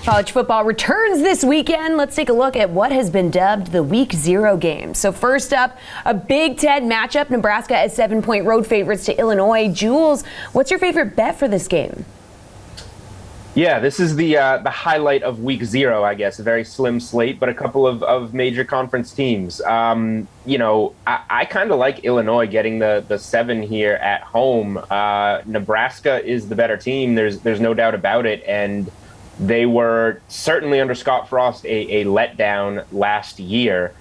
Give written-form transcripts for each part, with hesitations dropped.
College football returns this weekend. Let's take a look at what has been dubbed the Week 0 game. So first up, a Big Ten matchup. Nebraska as 7-point road favorites to Illinois. Jules, what's your favorite bet for this game? Yeah, this is the highlight of Week 0, I guess. A very slim slate, but a couple of major conference teams. I kind of like Illinois getting the 7 here at home. Nebraska is the better team. There's no doubt about it, and they were certainly under Scott Frost a letdown last year,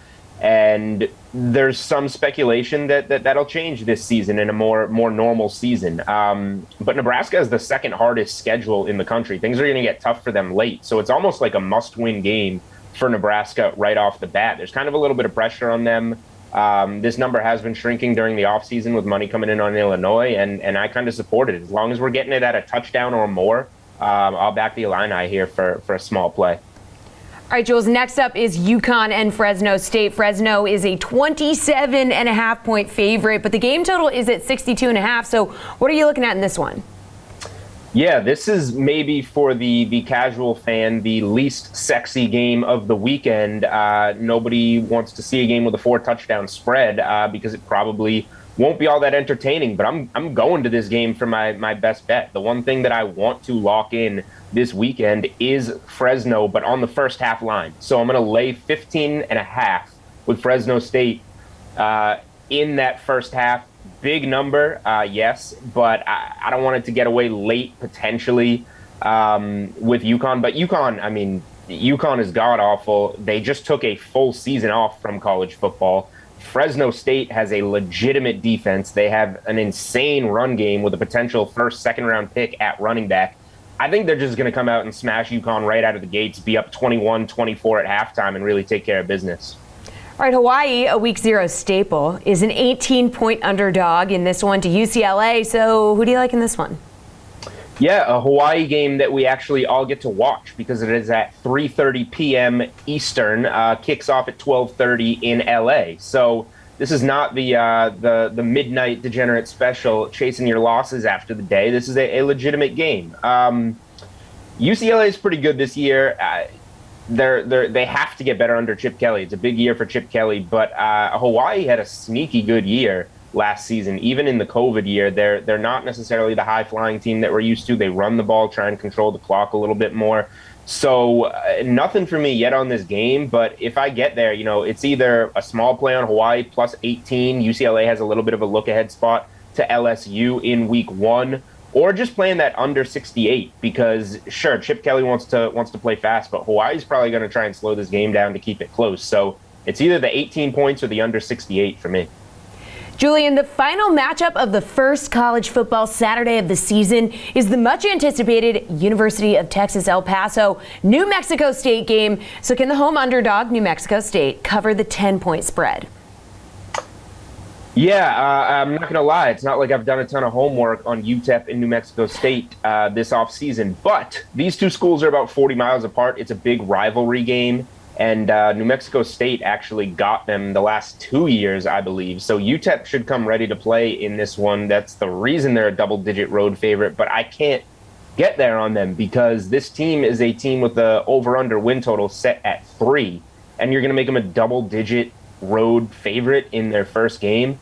and there's some speculation that'll change this season in a more normal season. But Nebraska is the second hardest schedule in the country. Things are going to get tough for them late, so it's almost like a must-win game for Nebraska right off the bat. There's kind of a little bit of pressure on them. This number has been shrinking during the offseason with money coming in on Illinois, and I kind of support it. As long as we're getting it at a touchdown or more, I'll back the Illini here for a small play. All right, Jules, next up is UConn and Fresno State. Fresno is a 27.5-point favorite, but the game total is at 62.5. So what are you looking at in this one? Yeah, this is maybe for the casual fan, the least sexy game of the weekend. Nobody wants to see a game with a 4-touchdown spread because it probably won't be all that entertaining, but I'm going to this game for my best bet. The one thing that I want to lock in this weekend is Fresno, but on the first half line. So I'm going to lay 15.5 with Fresno State in that first half. Big number, yes, but I don't want it to get away late potentially with UConn. But UConn is god-awful. They just took a full season off from college football. Fresno State has a legitimate defense. They have an insane run game with a potential first, second-round pick at running back. I think they're just going to come out and smash UConn right out of the gates, be up 21-24 at halftime, and really take care of business. All right, Hawaii, a Week 0 staple, is an 18-point underdog in this one to UCLA. So who do you like in this one? Yeah, a Hawaii game that we actually all get to watch because it is at 3:30 p.m. Eastern, kicks off at 12:30 in LA. So this is not the midnight degenerate special chasing your losses after the day. This is a legitimate game. UCLA is pretty good this year. They have to get better under Chip Kelly. It's a big year for Chip Kelly, but Hawaii had a sneaky good year last season. Even in the COVID year, they're not necessarily the high-flying team that we're used to. They run the ball, try and control the clock a little bit more. So nothing for me yet on this game, but if I get there, it's either a small play on Hawaii plus 18. UCLA has a little bit of a look-ahead spot to LSU in Week 1, or just playing that under 68 because, sure, Chip Kelly wants to play fast, but Hawaii's probably going to try and slow this game down to keep it close. So it's either the 18 points or the under 68 for me. Julian, the final matchup of the first college football Saturday of the season is the much-anticipated University of Texas El Paso New Mexico State game. So can the home underdog, New Mexico State, cover the 10-point spread? Yeah, I'm not going to lie. It's not like I've done a ton of homework on UTEP and New Mexico State this offseason, but these two schools are about 40 miles apart. It's a big rivalry game. And New Mexico State actually got them the last 2 years, I believe. So UTEP should come ready to play in this one. That's the reason they're a double-digit road favorite. But I can't get there on them because this team is a team with the over-under win total set at 3. And you're going to make them a double-digit road favorite in their first game.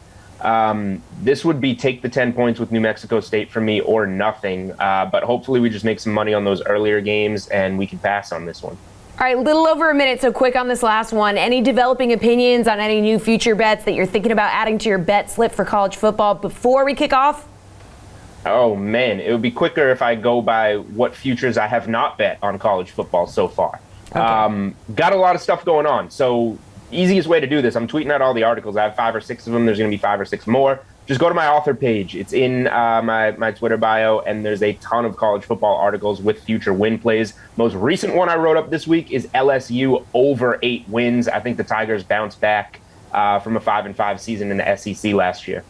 This would be take the 10 points with New Mexico State for me or nothing. But hopefully we just make some money on those earlier games and we can pass on this one. All right, a little over a minute, so quick on this last one. Any developing opinions on any new future bets that you're thinking about adding to your bet slip for college football before we kick off? Oh, man, it would be quicker if I go by what futures I have not bet on college football so far. Okay. Got a lot of stuff going on, so easiest way to do this, I'm tweeting out all the articles. I have 5 or 6 of them. There's going to be 5 or 6 more. Just go to my author page. It's in my Twitter bio, and there's a ton of college football articles with future win plays. Most recent one I wrote up this week is LSU over 8 wins. I think the Tigers bounced back from a 5-5 season in the SEC last year.